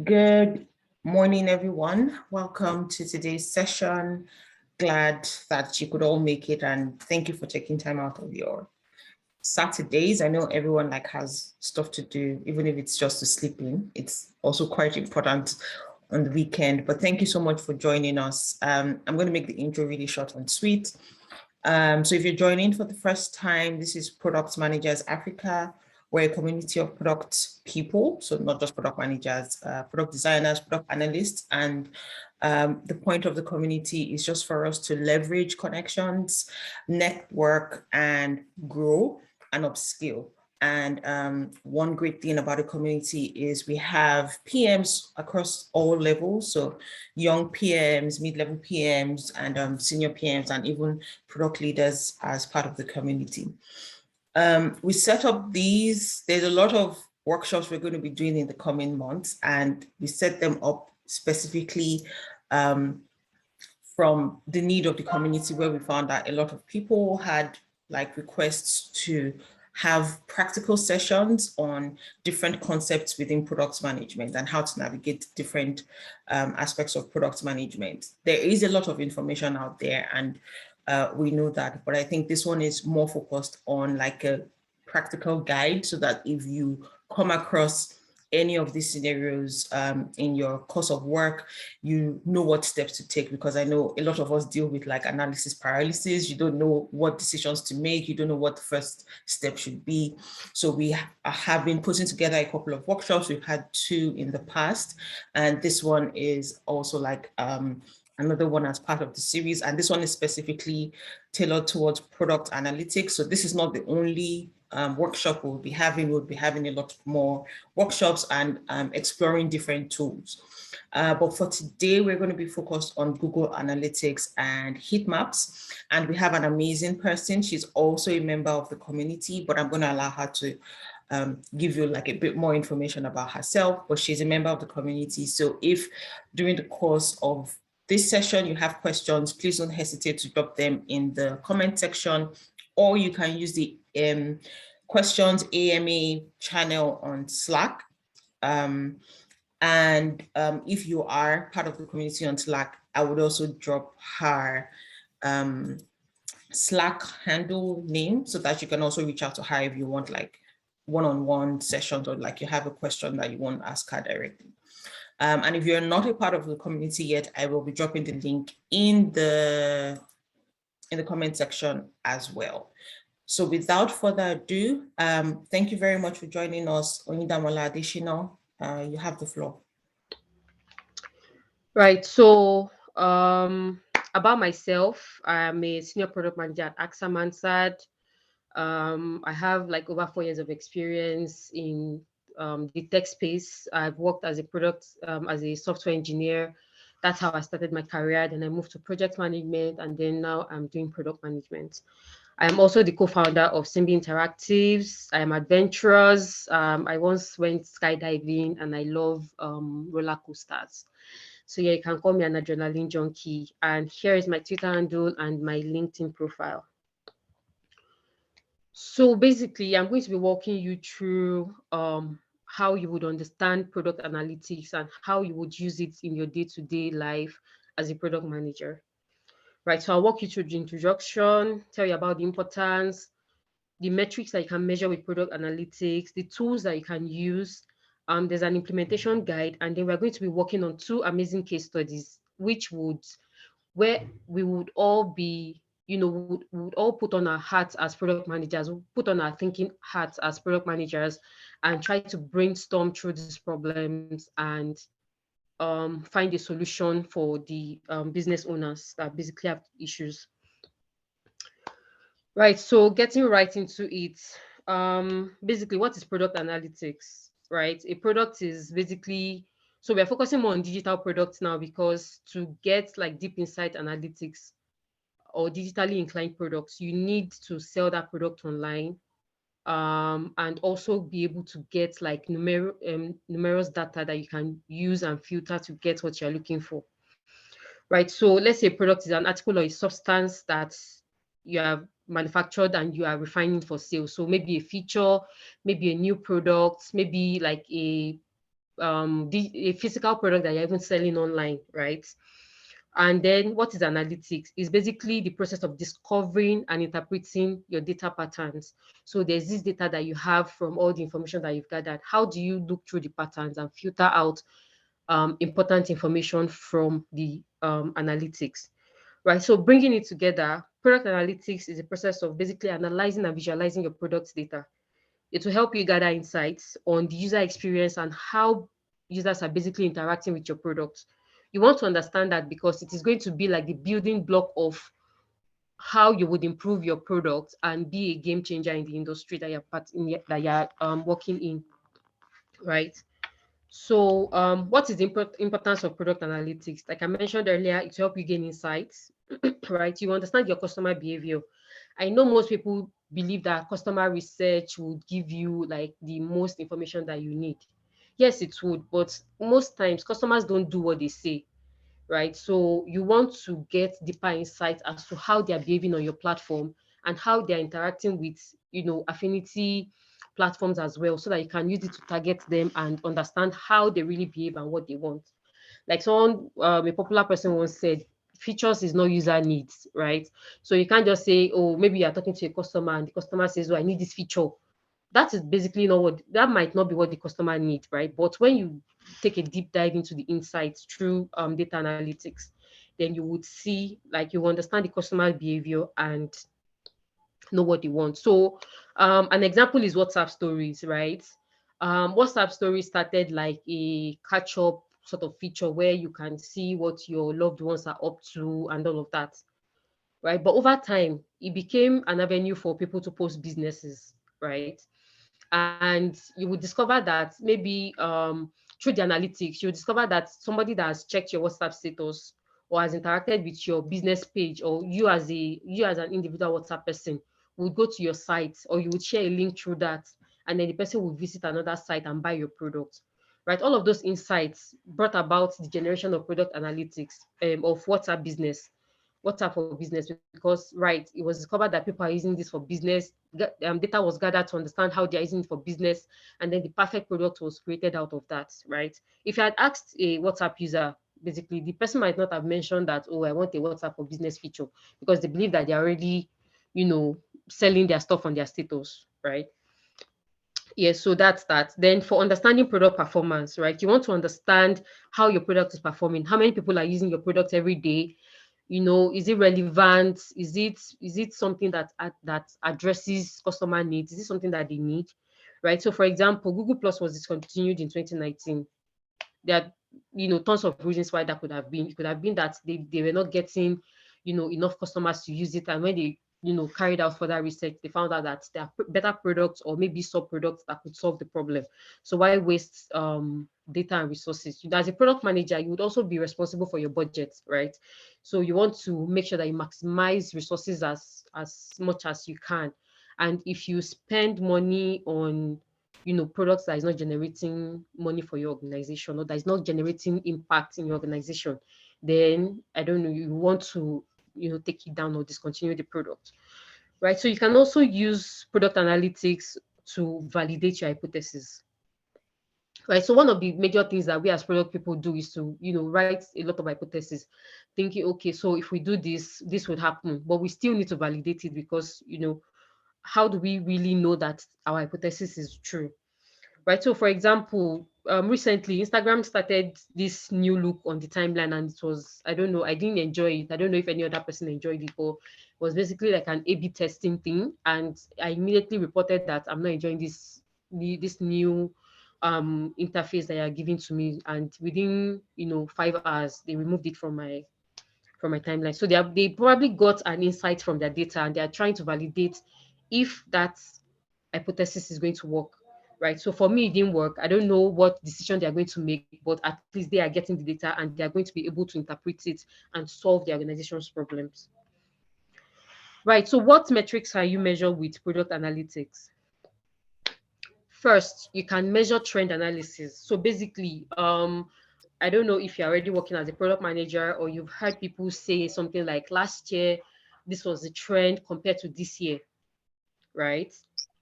Good morning, everyone. Welcome to today's session. Glad that you could all make it, and thank you for taking time out of your Saturdays. I know everyone has stuff to do, even if it's just to sleep in. It's also quite important on the weekend, but thank you so much for joining us. I'm going to make the intro really short and sweet. So if you're joining for the first time, this is Product Managers Africa. We're a community of product people, so not just product managers, product designers, product analysts, and the point of the community is just for us to leverage connections, network, and grow and upskill. And one great thing about the community is we have PMs across all levels, so young PMs, mid-level PMs, and senior PMs, and even product leaders as part of the community. We set up these, there's a lot of workshops we're going to be doing in the coming months, and we set them up specifically from the need of the community, where we found that a lot of people had requests to have practical sessions on different concepts within product management and how to navigate different aspects of product management. There is a lot of information out there, and we know that, but I think this one is more focused on a practical guide, so that if you come across any of these scenarios in your course of work, you know what steps to take, because I know a lot of us deal with analysis paralysis. You don't know what decisions to make. You don't know what the first step should be. So we have been putting together a couple of workshops. We've had 2 in the past, and this one is also another one as part of the series. And this one is specifically tailored towards product analytics. So this is not the only workshop we'll be having. We'll be having a lot more workshops and exploring different tools. But for today, we're going to be focused on Google Analytics and Heatmaps. And we have an amazing person. She's also a member of the community, but I'm going to allow her to give you a bit more information about herself. But she's a member of the community. So if during the course of this session you have questions, please don't hesitate to drop them in the comment section, or you can use the questions AMA channel on Slack. If you are part of the community on Slack, I would also drop her Slack handle name, so that you can also reach out to her if you want one-on-one sessions, or you have a question that you want to ask her directly. And if you're not a part of the community yet, I will be dropping the link in the comment section as well. So without further ado, thank you very much for joining us. Oyindamola Adeshina, you have the floor. Right. So about myself, I'm a senior product manager at AXA Mansard. I have over 4 years of experience in the tech space. I've worked as a as a software engineer. That's how I started my career. Then I moved to project management, and then now I'm doing product management. I am also the co-founder of Simbi Interactives. I am adventurous. I once went skydiving, and I love roller coasters. So yeah, you can call me an adrenaline junkie. And here is my Twitter handle and my LinkedIn profile. So basically, I'm going to be walking you through how you would understand product analytics and how you would use it in your day-to-day life as a product manager. Right, so I'll walk you through the introduction, tell you about the importance, the metrics that you can measure with product analytics, the tools that you can use. There's an implementation guide, and then we're going to be working on 2 amazing case studies, where we would all be, would all put on our hats as product managers, we'll put on our thinking hats as product managers, and try to brainstorm through these problems and find a solution for the business owners that basically have issues. Right, so getting right into it, basically, what is product analytics, right? A product is basically, so we're focusing more on digital products now, because to get deep insight analytics or digitally inclined products, you need to sell that product online, and also be able to get numerous data that you can use and filter to get what you're looking for. Right, so let's say a product is an article or a substance that you have manufactured and you are refining for sale. So maybe a feature, maybe a new product, maybe a physical product that you're even selling online, right? And then what is analytics? Is basically the process of discovering and interpreting your data patterns. So there's this data that you have from all the information that you've gathered. How do you look through the patterns and filter out important information from the analytics? Right. So bringing it together, product analytics is a process of basically analyzing and visualizing your product data. It will help you gather insights on the user experience and how users are basically interacting with your product. You want to understand that because it is going to be like the building block of how you would improve your product and be a game changer in the industry that you're working in, right? So, what is the importance of product analytics? Like I mentioned earlier, it helps you gain insights, right? You understand your customer behavior. I know most people believe that customer research would give you like the most information that you need. Yes, it would, but most times customers don't do what they say, right? So you want to get deeper insights as to how they are behaving on your platform and how they're interacting with, affinity platforms as well, so that you can use it to target them and understand how they really behave and what they want. Like a popular person once said, features is not user needs, right? So you can't just say, oh, maybe you're talking to a customer and the customer says, oh, I need this feature. That is basically not what, that might not be what the customer needs, right? But when you take a deep dive into the insights through data analytics, then you would see, like, you understand the customer behavior and know what they want. So an example is WhatsApp stories, right? WhatsApp stories started like a catch up sort of feature where you can see what your loved ones are up to and all of that, right? But over time, it became an avenue for people to post businesses, right? And you would discover that maybe through the analytics, you discover that somebody that has checked your WhatsApp status or has interacted with your business page, or you as an individual WhatsApp person would go to your site, or you would share a link through that, and then the person will visit another site and buy your product, right? All of those insights brought about the generation of product analytics of WhatsApp for business, because right, it was discovered that people are using this for business. Data was gathered to understand how they're using it for business, and then the perfect product was created out of that, right? If you had asked a WhatsApp user, basically the person might not have mentioned that, oh, I want a WhatsApp for business feature, because they believe that they're already, you know, selling their stuff on their status, right? Yes, so that's that. Then for understanding product performance, right? You want to understand how your product is performing, how many people are using your product every day. Is it relevant? Is it something that addresses customer needs? Is it something that they need? Right. So for example, Google Plus was discontinued in 2019. There are, tons of reasons why that could have been. It could have been that they were not getting, enough customers to use it. And when they, carried out further research, they found out that there are better products or maybe sub products that could solve the problem. So why waste data and resources? As a product manager, you would also be responsible for your budget, right? So you want to make sure that you maximize resources as much as you can. And if you spend money on products that is not generating money for your organization, or that is not generating impact in your organization, then I don't know, you want to take it down or discontinue the product, right? So you can also use product analytics to validate your hypothesis, right? So one of the major things that we as product people do is to write a lot of hypotheses, thinking, okay, so if we do this, this would happen, but we still need to validate it, because how do we really know that our hypothesis is true? Right. So, for example, recently Instagram started this new look on the timeline, and it was, I don't know, I didn't enjoy it. I don't know if any other person enjoyed it, but it was basically like an A/B testing thing. And I immediately reported that I'm not enjoying this new interface that you're giving to me. And within 5 hours, they removed it from my timeline. So they probably got an insight from their data, and they are trying to validate if that hypothesis is going to work, right? So for me, it didn't work. I don't know what decision they are going to make, but at least they are getting the data and they are going to be able to interpret it and solve the organization's problems. Right. So what metrics are you measure with product analytics? First, you can measure trend analysis. So basically, I don't know if you're already working as a product manager, or you've heard people say something like, last year this was the trend compared to this year, right?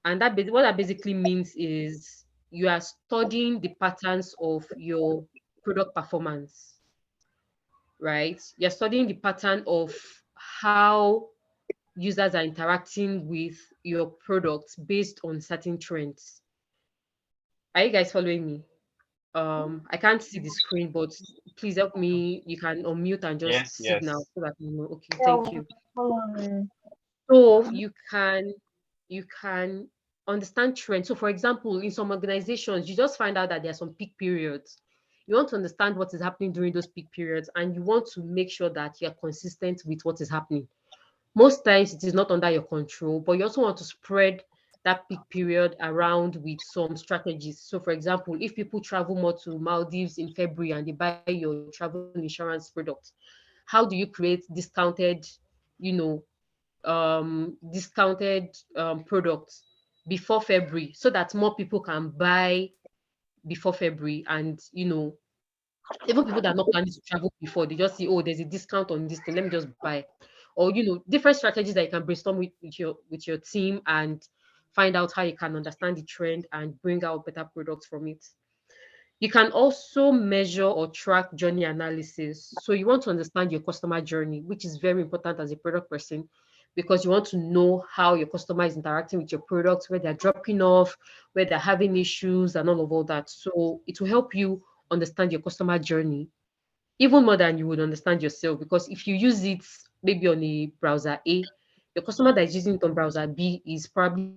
And what that basically means is you are studying the patterns of your product performance, right? You're studying the pattern of how users are interacting with your products based on certain trends. Are you guys following me? I can't see the screen, but please help me. You can unmute and just Yes, signal yes. so that you know. Okay, Yeah, thank you. following. So you can understand trends. So for example, in some organizations, you just find out that there are some peak periods. You want to understand what is happening during those peak periods, and you want to make sure that you're consistent with what is happening. Most times it is not under your control, but you also want to spread that peak period around with some strategies. So for example, if people travel more to Maldives in February and they buy your travel insurance product, how do you create discounted products before February so that more people can buy before February? And even people that are not planning to travel before, they just see, oh, there's a discount on this thing, let me just buy. Or different strategies that you can brainstorm with your team and find out how you can understand the trend and bring out better products from it. You can also measure or track journey analysis. So you want to understand your customer journey, which is very important as a product person, because you want to know how your customer is interacting with your products, where they're dropping off, where they're having issues, and all that. So it will help you understand your customer journey even more than you would understand yourself. Because if you use it maybe on a browser A, your customer that is using it on browser B is probably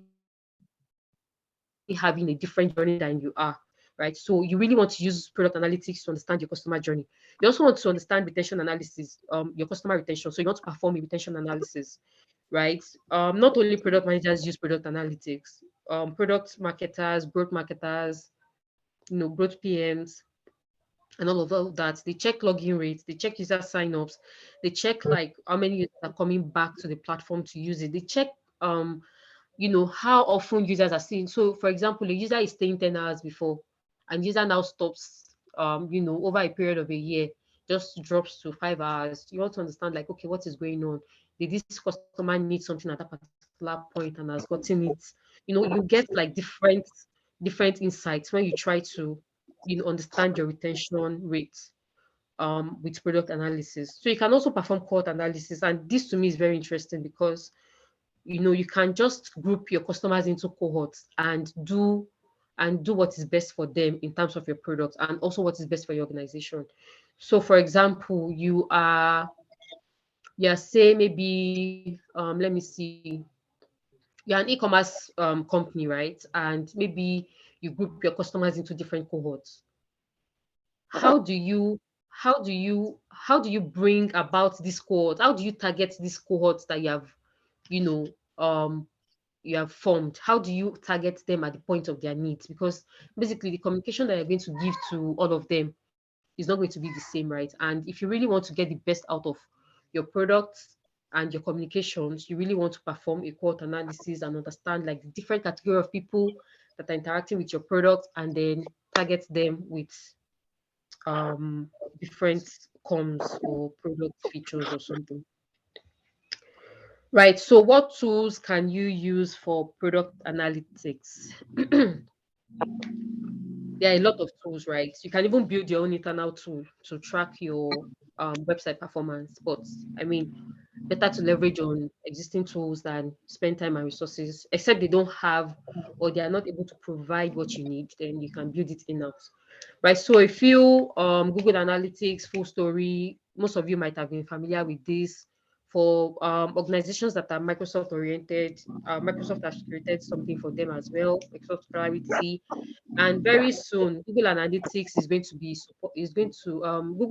having a different journey than you are, right? So you really want to use product analytics to understand your customer journey. You also want to understand retention analysis, your customer retention. So you want to perform a retention analysis, right? Not only product managers use product analytics, product marketers, growth marketers, growth PMs, and all that. They check login rates, they check user signups, they check like how many users are coming back to the platform to use it. They check how often users are seeing. So for example, a user is staying 10 hours before, and user now stops over a period of a year, just drops to 5 hours. You want to understand, like, okay, what is going on? Did this customer need something at that particular point and has gotten it? You get like different insights when you try to understand your retention rates with product analysis. So you can also perform cohort analysis, and this to me is very interesting because you can just group your customers into cohorts and do what is best for them in terms of your product, and also what is best for your organization. So for example, you are say maybe let me see, you're an e-commerce company, right? And maybe you group your customers into different cohorts. How do you bring about this cohort? How do you target these cohorts that you know um you have formed? How do you target them at the point of their needs? Because basically the communication that you're going to give to all of them is not going to be the same, right? And if you really want to get the best out of your products and your communications, you really want to perform a quote analysis and understand like the different category of people that are interacting with your product, and then target them with different comms or product features or something. Right. So what tools can you use for product analytics? There are a lot of tools, right? You can even build your own internal tool to track your website performance. But I mean, better to leverage on existing tools than spend time and resources, except they don't have or they are not able to provide what you need, then you can build it in-house. Right. So if you Google Analytics, Full Story, most of you might have been familiar with this. For organizations that are Microsoft oriented, Microsoft has created something for them as well, Microsoft Clarity. And very soon, Google Analytics Google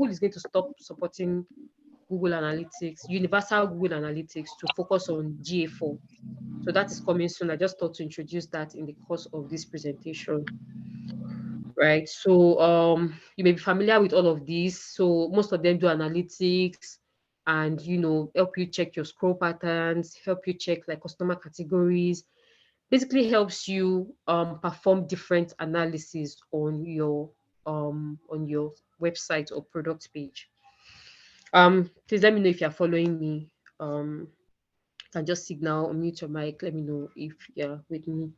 is going to stop supporting Google Analytics, Universal Google Analytics, to focus on GA4. So that is coming soon. I just thought to introduce that in the course of this presentation. Right. So you may be familiar with all of these. So most of them do analytics and help you check your scroll patterns, help you check like customer categories, basically helps you perform different analysis on your website or product page. Please let me know if you're following me. Can just signal or mute your mic. Let me know if you're with me.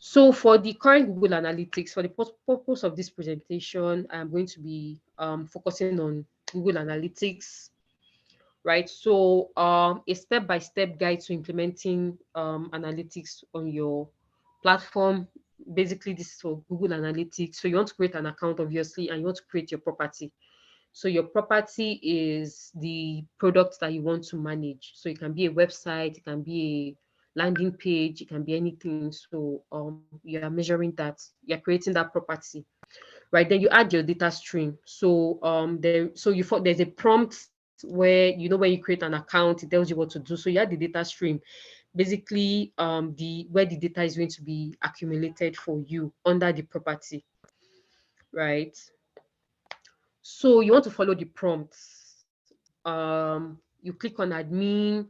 So for the current Google Analytics, for the purpose of this presentation, I'm going to be focusing on Google Analytics, right? So a step-by-step guide to implementing analytics on your platform. Basically, this is for Google Analytics. So you want to create an account, obviously, and you want to create your property. So your property is the product that you want to manage. So it can be a website, it can be a landing page, it can be anything. So you are measuring that, you're creating that property, right? Then you add your data stream. So there's a prompt where when you create an account, it tells you what to do. So you add the data stream, basically the where the data is going to be accumulated for you under the property, right? So you want to follow the prompts. You click on admin.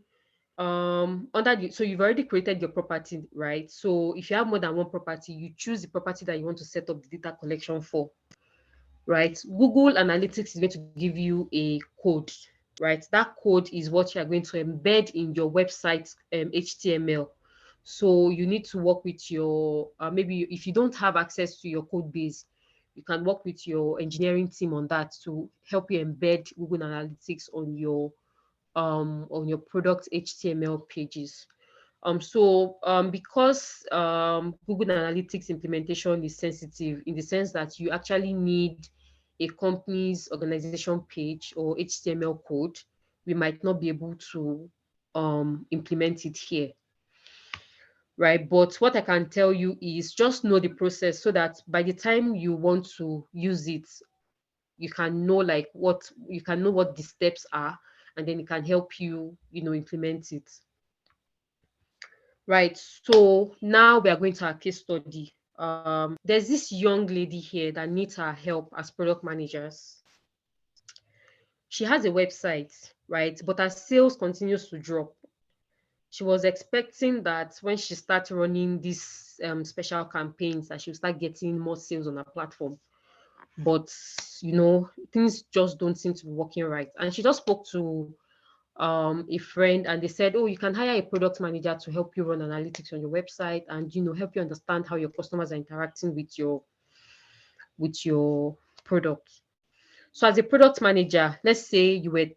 So you've already created your property, right? So if you have more than one property, you choose the property that you want to set up the data collection for, right? Google Analytics is going to give you a code, right? That code is what you are going to embed in your website HTML. So you need to work with your maybe if you don't have access to your code base, you can work with your engineering team on that to help you embed Google Analytics on your product HTML pages. Because Google Analytics implementation is sensitive in the sense that you actually need a company's organization page or HTML code, we might not be able to implement it here, right? But what I can tell you is just know the process so that by the time you want to use it, you can know what the steps are, and then it can help you, implement it. Right. So now we are going to our case study. There's this young lady here that needs our help as product managers. She has a website, right? But her sales continues to drop. She was expecting that when she starts running these special campaigns, that she'll start getting more sales on her platform. But things just don't seem to be working right. And she just spoke to a friend, and they said, oh, you can hire a product manager to help you run analytics on your website and help you understand how your customers are interacting with your product. So as a product manager, let's say you were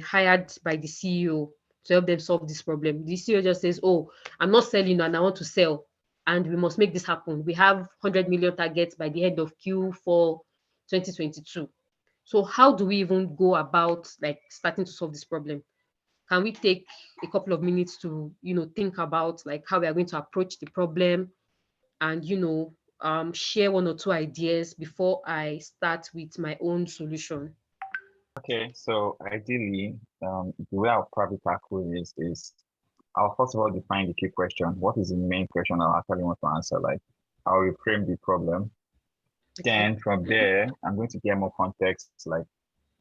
hired by the CEO to help them solve this problem. The CEO just says, oh, I'm not selling and I want to sell, and we must make this happen. We have 100 million targets by the end of Q4 2022. So how do we even go about like starting to solve this problem? Can we take a couple of minutes to think about like how we are going to approach the problem, and share one or two ideas before I start with my own solution? Okay, so ideally, the way I'll probably tackle is I'll first of all define the key question. What is the main question I actually want to answer? Like, I'll reframe the problem. Okay. Then from there, I'm going to get more context, like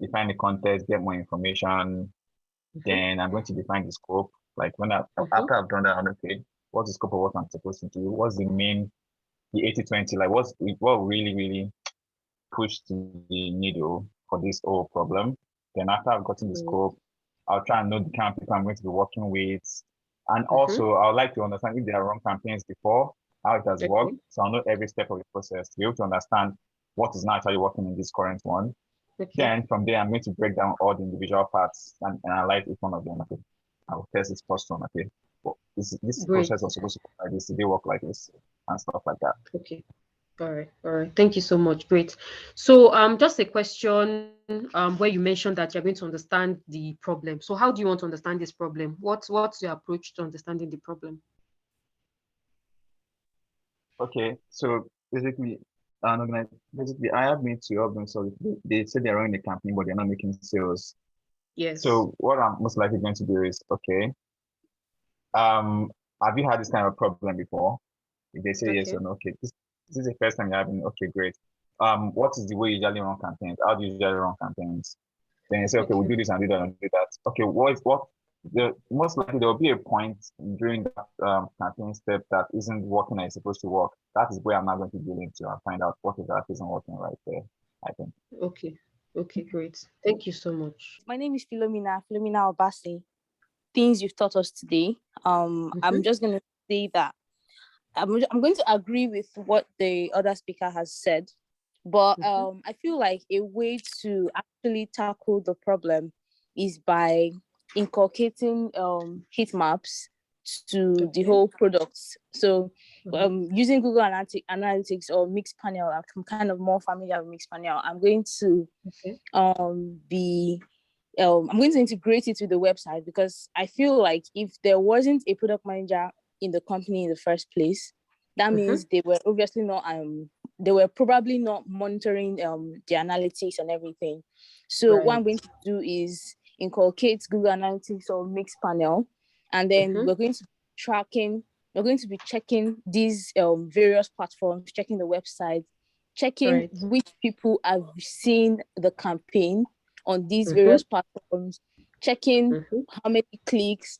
define the context, get more information. Then I'm going to define the scope. Like after I've done that, I'm okay, what's the scope of what I'm supposed to do? What's the 80/20, like what really, really pushed the needle for this whole problem. Then after I've gotten the scope, I'll try and know the kind of people I'm going to be working with. And also I would like to understand if there are run campaigns before, how it has worked. So I'll know every step of the process to be able to understand what is not actually working in this current one. Then from there, I'm going to break down all the individual parts and analyze each one of them. Okay, I will test this first one. Okay, well, this process was supposed to work like this. Did they work like this and stuff like that? Okay. All right. Thank you so much. Great. So just a question where you mentioned that you're going to understand the problem. So how do you want to understand this problem? What's your approach to understanding the problem? Okay, so basically, I have me to help them. So they say they're running the campaign, but they're not making sales. Yes. So what I'm most likely going to do is, okay, have you had this kind of problem before? If they say yes or no, okay, this is the first time you're having, okay, great. What is the way you usually run campaigns? How do you usually run campaigns? Then you say, okay, we'll do this and do that and do that. Okay, most likely there will be a point during that campaign step that isn't working as it's supposed to work. That is where I'm not going to get into and find out what exactly isn't working right there, I think. Okay, great. Thank you so much. My name is Philomena Obase. Things you've taught us today. I'm just going to say that I'm going to agree with what the other speaker has said, but I feel like a way to actually tackle the problem is by inculcating heat maps to the whole products. So using Google Analytics or Mixed Panel, I'm kind of more familiar with Mixed Panel. I'm going to I'm going to integrate it with the website, because I feel like if there wasn't a product manager in the company in the first place, that means they were obviously not they were probably not monitoring the analytics and everything. So what I'm going to do is inculcate Google Analytics or Mixed Panel, and then we're going to be checking these various platforms, checking the website, checking which people have seen the campaign on these various platforms, checking how many clicks,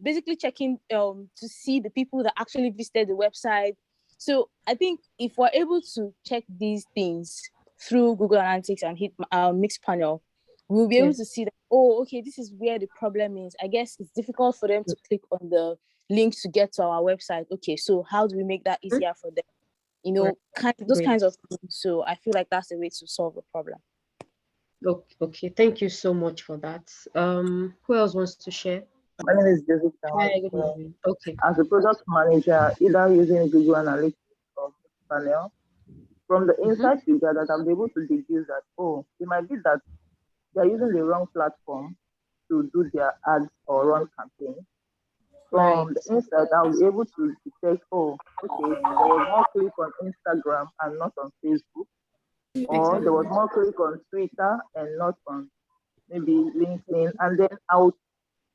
basically checking to see the people that actually visited the website. So I think if we're able to check these things through Google Analytics and Mixed Panel, we'll be able to see that, oh, okay, this is where the problem is. I guess it's difficult for them to click on the link to get to our website. Okay, so how do we make that easier for them? You know, those kinds of things. So I feel like that's the way to solve the problem. Okay, thank you so much for that. Who else wants to share? My name is Joseph. Hi, good morning. Okay. As a product manager, either using Google Analytics or Panel, from the insights you gathered, I'm able to deduce that, oh, it might be that they're using the wrong platform to do their ads or run campaigns. From the insight, I was able to detect, oh, okay, there was more click on Instagram and not on Facebook. Or there was more click on Twitter and not on maybe LinkedIn. And then I would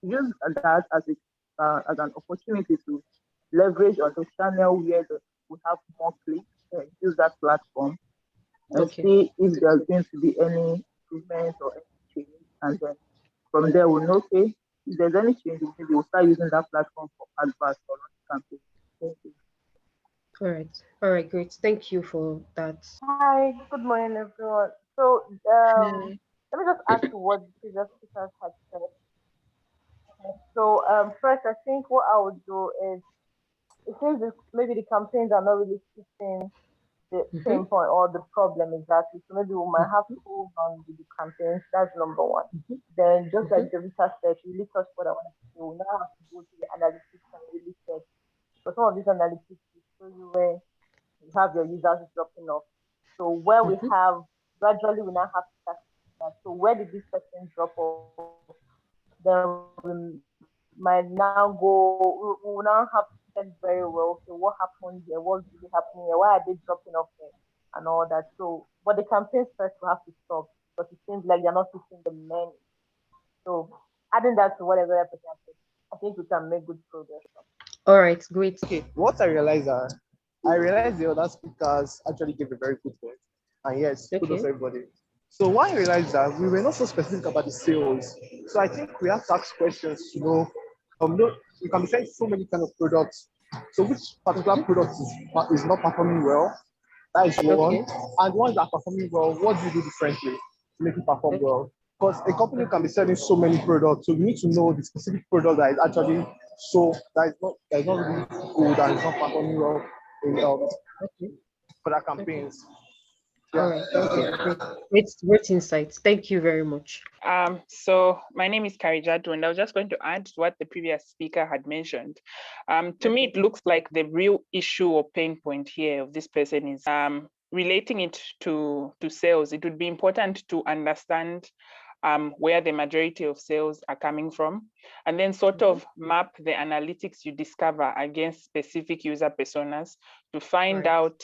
use that as an opportunity to leverage on the channel where we have more clicks and use that platform and see if there's going to be any improvement or any change. And then from there, we'll know, okay, if there's any change, maybe we'll start using that platform for adverts or campaigns. Thank you. All right, great. Thank you for that. Hi, good morning, everyone. So, let me just add to what the previous speakers had said. So, first, I think what I would do is, it seems maybe the campaigns are not really fitting the pain point or the problem exactly. So maybe we might have to hold on with the campaigns. That's number one. Then, just like Jovita said, she really touched what I wanted to do. We now have to go to the analytics and really check. So some of these analytics will show you where you have your users dropping off. So where we have gradually, we now have to start that. So where did this person drop off? Then we might now go. We will now have to check very well. So what happened here? What's really happening here? Why are they dropping off there? And all that. So, but the campaigns first will have to stop, because it seems like they're not fixing the menu. So adding that to whatever I said, I think we can make good progress. All right, great. Okay, what I realized the other speakers actually gave a very good point. And yes, kudos everybody. So what I realized that we were not so specific about the sales. So I think we have to ask questions to know, you can be selling so many kind of products. So which particular product is not performing well? That is one. And ones that are performing well, what do you do differently to make it perform well? Because a company can be selling so many products, so you need to know the specific product that is actually that is not really good and is not performing well in for that campaigns. Yeah. All right. Great insights. Thank you very much. So my name is Karijadu, and I was just going to add to what the previous speaker had mentioned. To me, it looks like the real issue or pain point here of this person is relating it to sales. It would be important to understand where the majority of sales are coming from, and then sort of map the analytics you discover against specific user personas to find out.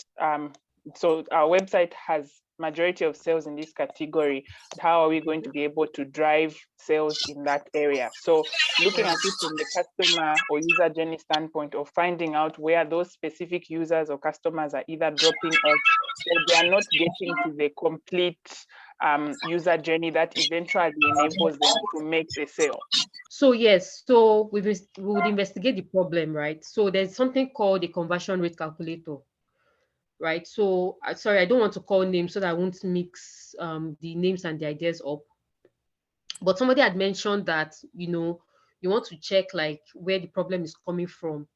So our website has majority of sales in this category. How are we going to be able to drive sales in that area? So looking at it from the customer or user journey standpoint, of finding out where those specific users or customers are either dropping off or they are not getting to the complete user journey that eventually enables them to make the sale. So yes, so we would investigate the problem, right? So there's something called the conversion rate calculator, right? So sorry, I don't want to call names so that I won't mix the names and the ideas up. But somebody had mentioned that, you want to check like where the problem is coming from.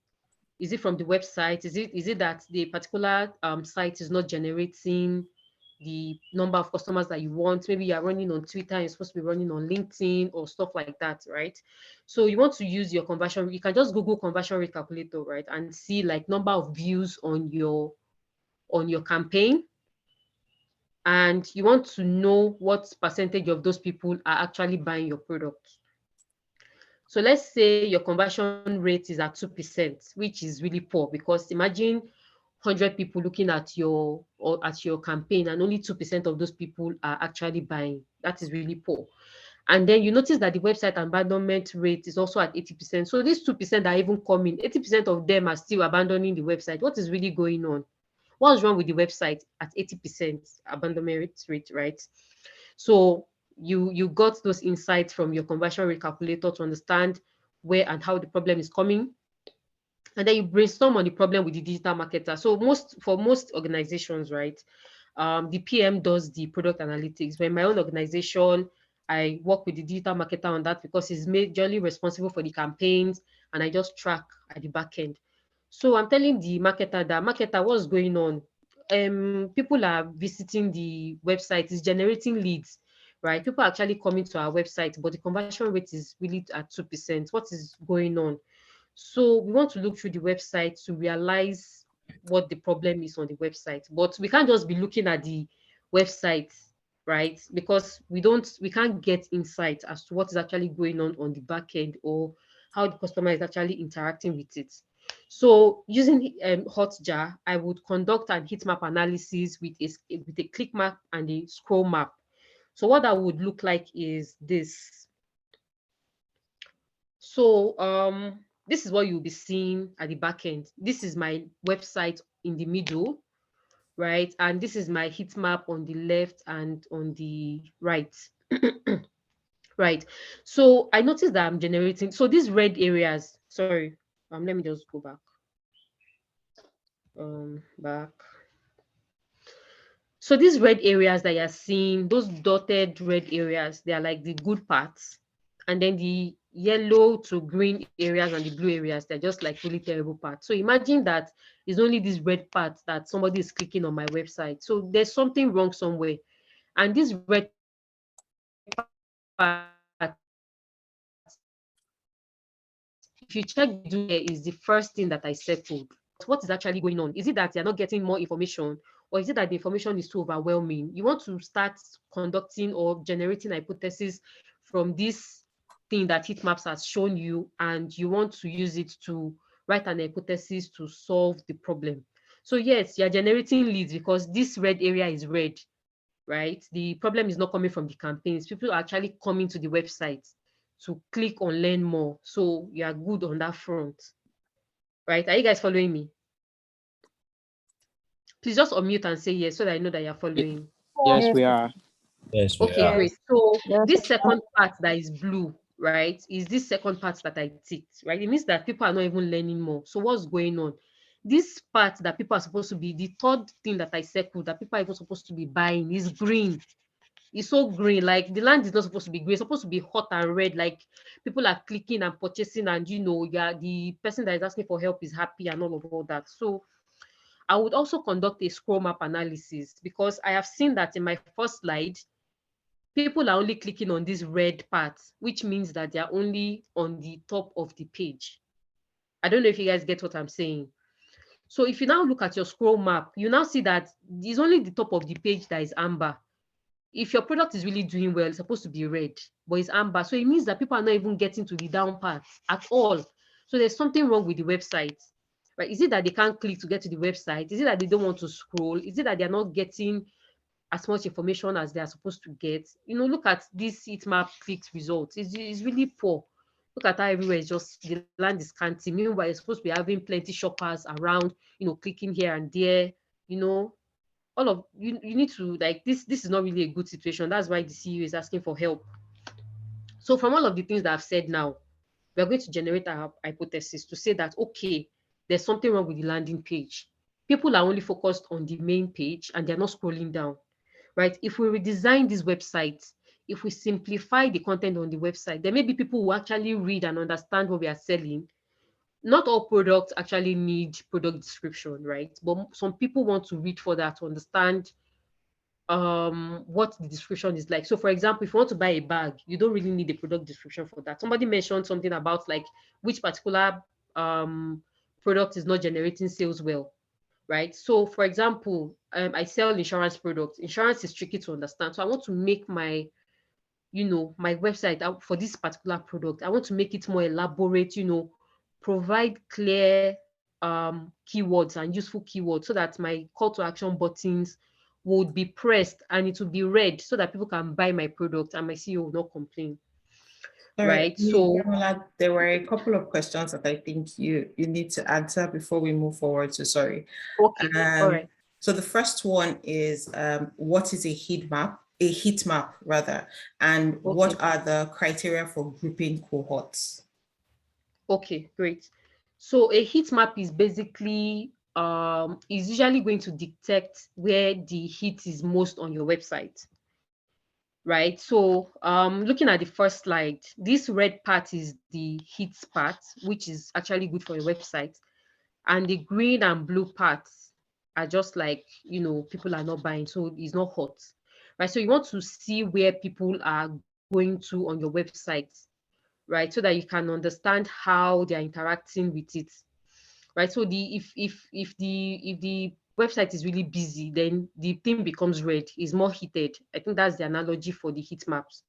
Is it from the website? Is it that the particular site is not generating the number of customers that you want? Maybe you're running on Twitter, you're supposed to be running on LinkedIn or stuff like that, right? So you want to use your conversion. You can just Google conversion rate calculator, right, and see like number of views on your campaign, and you want to know what percentage of those people are actually buying your product. So let's say your conversion rate is at 2%, which is really poor, because imagine 100 people looking at your campaign and only 2% of those people are actually buying. That is really poor. And then you notice that the website abandonment rate is also at 80%. So these 2% are even coming. 80% of them are still abandoning the website. What is really going on? What's wrong with the website at 80% abandonment rate, right? So you got those insights from your conversion rate calculator to understand where and how the problem is coming. And then you brainstorm on the problem with the digital marketer. So for most organizations, right, the PM does the product analytics. But in my own organization, I work with the digital marketer on that because he's majorly responsible for the campaigns, and I just track at the back end. So I'm telling the marketer that, marketer, what's going on? People are visiting the website, it's generating leads, right? People are actually coming to our website, but the conversion rate is really at 2%. What is going on? So we want to look through the website to realize what the problem is on the website. But we can't just be looking at the website, right? Because we can't get insight as to what is actually going on the back end, or how the customer is actually interacting with it. So using Hotjar, I would conduct an heat map analysis with a click map and a scroll map. So what that would look like is this. So this is what you'll be seeing at the back end. This is my website in the middle, right? And this is my heat map on the left and on the right. Right. So I noticed that I'm generating, so these red areas, sorry, let me just go back. Back. So these red areas that you're seeing, those dotted red areas, they are like the good parts. And then the yellow to green areas and the blue areas, they're just like really terrible parts. So imagine that it's only these red parts that somebody is clicking on my website. So there's something wrong somewhere. And this red part, if you check here, is the first thing that I settled. What is actually going on? Is it that you're not getting more information, or is it that the information is too overwhelming? You want to start conducting or generating hypothesis from this thing that Heatmaps has shown you, and you want to use it to write an hypothesis to solve the problem. So yes, you're generating leads because this red area is red, right? The problem is not coming from the campaigns. People are actually coming to the website to click on learn more. So you are good on that front, right? Are you guys following me? Please just unmute and say yes so that I know that you're following. Yes, we are. Yes, we Okay, are. great. So Yes. this second part that is blue, right, is this second part that I ticked, right? It means that people are not even learning more. So what's going on? This part that people are supposed to be, the third thing that I circled that people are even supposed to be buying, is green. It's so green, like the land is not supposed to be green, it's supposed to be hot and red, like people are clicking and purchasing, and yeah, the person that is asking for help is happy and all that. So I would also conduct a scroll map analysis, because I have seen that in my first slide, people are only clicking on this red part, which means that they are only on the top of the page. I don't know if you guys get what I'm saying. So if you now look at your scroll map, you now see that it's only the top of the page that is amber. If your product is really doing well, it's supposed to be red, but it's amber. So it means that people are not even getting to the down part at all. So there's something wrong with the website, right? Is it that they can't click to get to the website? Is it that they don't want to scroll? Is it that they're not getting as much information as they are supposed to get? Look at this heat map clicks results. It's really poor. Look at how everywhere is just, the land is scanty. Meanwhile, you're supposed to be having plenty shoppers around, clicking here and there, all of you need to, like, this is not really a good situation. That's why the CEO is asking for help. So from all of the things that I've said now, we're going to generate a hypothesis to say that, okay, there's something wrong with the landing page. People are only focused on the main page and they're not scrolling down, right? If we redesign this website, if we simplify the content on the website, then maybe people will actually read and understand what we are selling, not all products actually need product description, right? But some people want to read further to understand what the description is like. So for example, if you want to buy a bag, you don't really need a product description for that. Somebody mentioned something about like which particular product is not generating sales well, right? So for example, I sell insurance products. Insurance is tricky to understand, so I want to make my my website out for this particular product. I want to make it more elaborate, provide clear keywords and useful keywords so that my call to action buttons would be pressed and it will be read so that people can buy my product and my CEO will not complain. Sorry, Right. So there were a couple of questions that I think you need to answer before we move forward. So sorry. Okay. All right. So the first one is what is a heat map? A heat map rather, and what are the criteria for grouping cohorts? Okay, great. So a heat map is basically is usually going to detect where the heat is most on your website. Right. So looking at the first slide, this red part is the heat part, which is actually good for your website. And the green and blue parts are just like, people are not buying, so it's not hot. Right. So you want to see where people are going to on your website, right? So that you can understand how they're interacting with it. Right. So if the website is really busy, then the thing becomes red, is more heated. I think that's the analogy for the heat maps.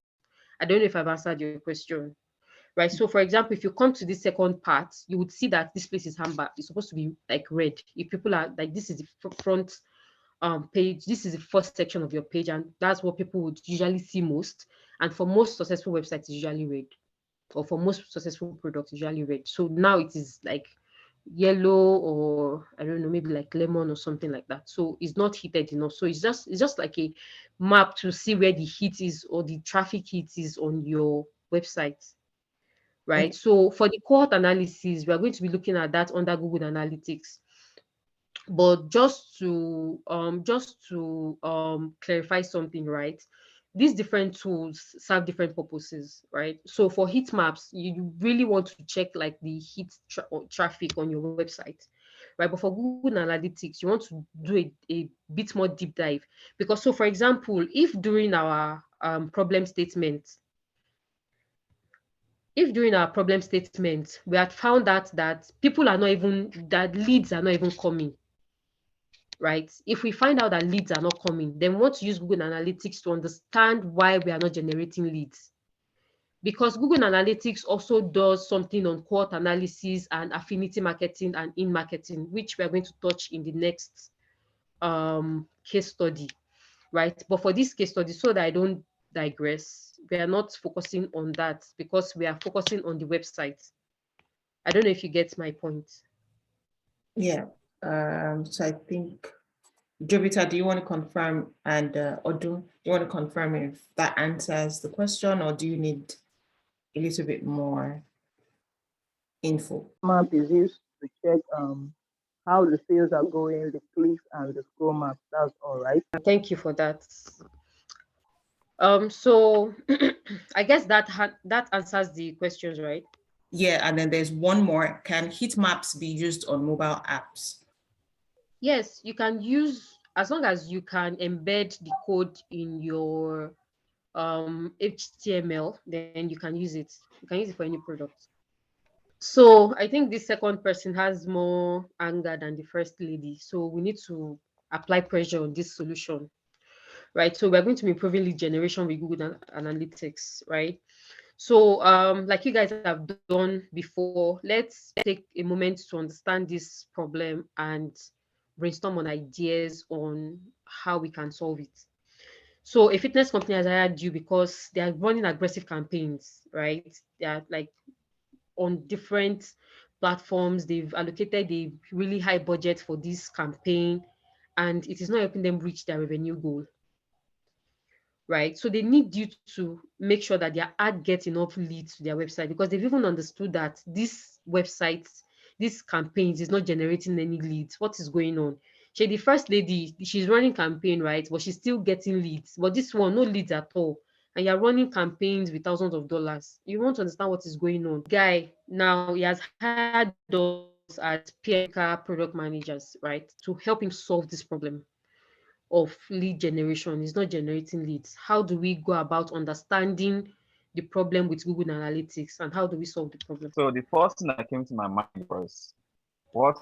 I don't know if I've answered your question. Right. So for example, if you come to this second part, you would see that this place is amber. It's supposed to be like red. If people are like, this is the front page, this is the first section of your page, and that's what people would usually see most. And for most successful websites, it's usually red, or for most successful products, usually red. So now it is like yellow, or I don't know, maybe like lemon or something like that. So it's not heated enough. So it's just like a map to see where the heat is or the traffic heat is on your website. Right. Okay. So for the cohort analysis, we are going to be looking at that under Google Analytics. But just to clarify something, right? These different tools serve different purposes, right? So for heat maps, you really want to check like the heat traffic on your website, right? But for Google Analytics, you want to do a bit more deep dive, because so for example, if during our problem statement, we had found out that leads are not even coming, right? If we find out that leads are not coming, then we want to use Google Analytics to understand why we are not generating leads. Because Google Analytics also does something on cohort analysis and affinity marketing and in-marketing, which we are going to touch in the next case study, right? But for this case study, so that I don't digress, we are not focusing on that because we are focusing on the website. I don't know if you get my point. Yeah. So I think, Jovita, do you want to confirm, and Odun, do you want to confirm if that answers the question, or do you need a little bit more info? Map is used to check how the sales are going, the clicks, and the scroll map. That's all right. Thank you for that. So I guess that answers the questions, right? Yeah, and then there's one more. Can heat maps be used on mobile apps? Yes, you can use, as long as you can embed the code in your HTML, then you can use it. You can use it for any product. So I think this second person has more anger than the first lady. So we need to apply pressure on this solution, right? So we're going to be improving lead generation with Google Analytics, right? So like you guys have done before, let's take a moment to understand this problem and brainstorm on ideas on how we can solve it. So a fitness company has hired you because they are running aggressive campaigns, right? They are like on different platforms. They've allocated a really high budget for this campaign, and it is not helping them reach their revenue goal, right? So they need you to make sure that their ad gets enough leads to their website, because they've even understood that this website, these campaigns is not generating any leads. What is going on? She, the first lady, she's running campaign, right? But she's still getting leads. But this one, no leads at all. and you're running campaigns with thousands of dollars. You want to understand what is going on. Guy, now he has hired us as peer product managers, right, to help him solve this problem of lead generation. It's not generating leads. How do we go about understanding the problem with Google Analytics, and how do we solve the problem? So the first thing that came to my mind was what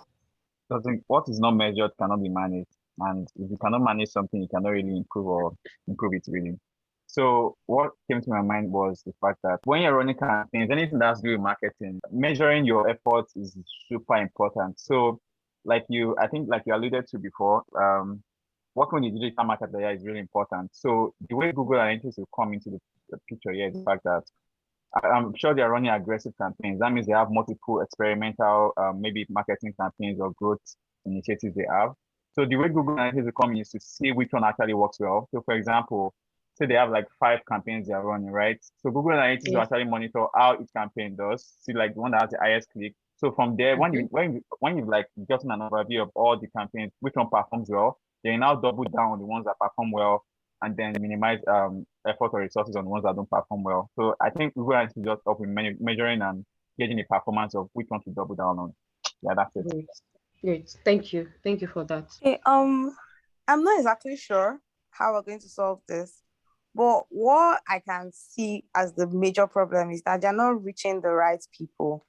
what is not measured cannot be managed. And if you cannot manage something, you cannot really improve it really. So what came to my mind was the fact that when you're running campaigns, anything that's doing marketing, measuring your efforts is super important. So I think like you alluded to before, working with the digital marketer here is really important. So the way Google Analytics will come into the picture here is the fact that I'm sure they're running aggressive campaigns. That means they have multiple experimental, maybe marketing campaigns or growth initiatives they have. So the way Google Analytics will come is to see which one actually works well. So for example, say they have like 5 campaigns they're running, right? So Google Analytics will actually monitor how each campaign does, see like the one that has the highest click. So from there, when you've like gotten an overview of all the campaigns, which one performs well, they now double down on the ones that perform well, and then minimize effort or resources on the ones that don't perform well. So I think Google Analytics just help in measuring and getting the performance of which one to double down on. Yeah, that's it. Great. Thank you for that. Okay, I'm not exactly sure how we're going to solve this, but what I can see as the major problem is that they're not reaching the right people.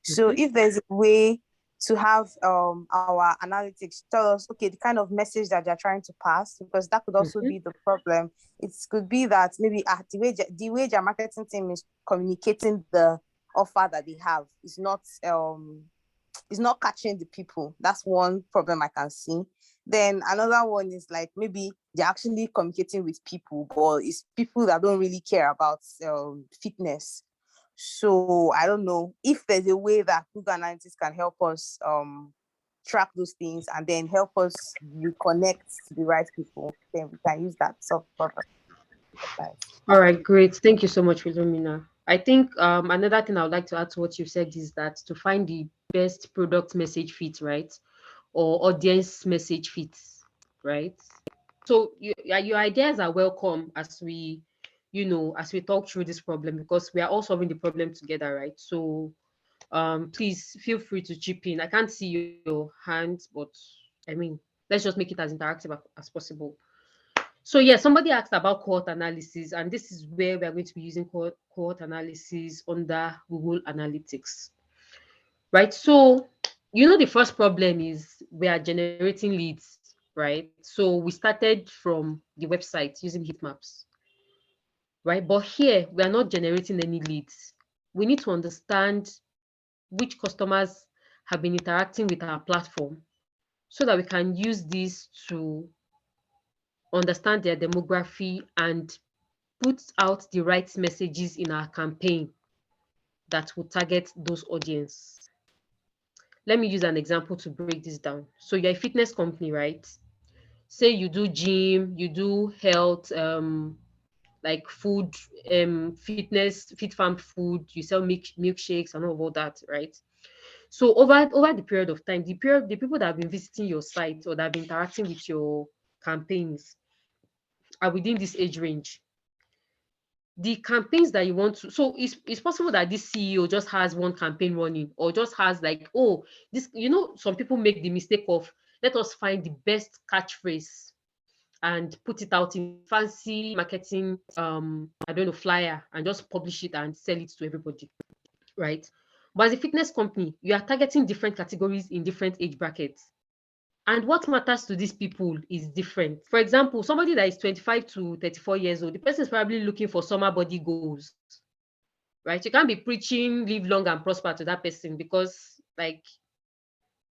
So if there's a way to have our analytics tell us, okay, the kind of message that they're trying to pass, because that could also be the problem. It could be that maybe the way their marketing team is communicating the offer that they have is not catching the people. That's one problem I can see. Then another one is like maybe they're actually communicating with people, but it's people that don't really care about fitness. So I don't know if there's a way that Google Analytics can help us track those things and then help us reconnect to the right people. Then we can use that software. All right, great. Thank you so much, Philomena. I think another thing I would like to add to what you said is that to find the best product message fit, right, or audience message fits, right? So your ideas are welcome as we talk through this problem, because we are all solving the problem together, right? So please feel free to chip in. I can't see your hand, but I mean, let's just make it as interactive as possible. So yeah, somebody asked about cohort analysis, and this is where we are going to be using cohort analysis under Google Analytics, right? So the first problem is we are generating leads, right? So we started from the website using Heatmaps, right? But here we are not generating any leads. We need to understand which customers have been interacting with our platform so that we can use this to understand their demography and put out the right messages in our campaign that will target those audience. Let me use an example to break this down. So you're a fitness company, right? Say you do gym, you do health, like food, fitness, fit farm food, you sell milkshakes and all that, right? So over the period of time, the people that have been visiting your site or that have been interacting with your campaigns are within this age range. The campaigns that you want to, so it's possible that this CEO just has one campaign running, or just has like, oh, this, some people make the mistake of, let us find the best catchphrase and put it out in fancy marketing, I don't know, flyer, and just publish it and sell it to everybody, right? But as a fitness company, you are targeting different categories in different age brackets. And what matters to these people is different. For example, somebody that is 25 to 34 years old, the person is probably looking for summer body goals, right? You can't be preaching live long and prosper to that person, because like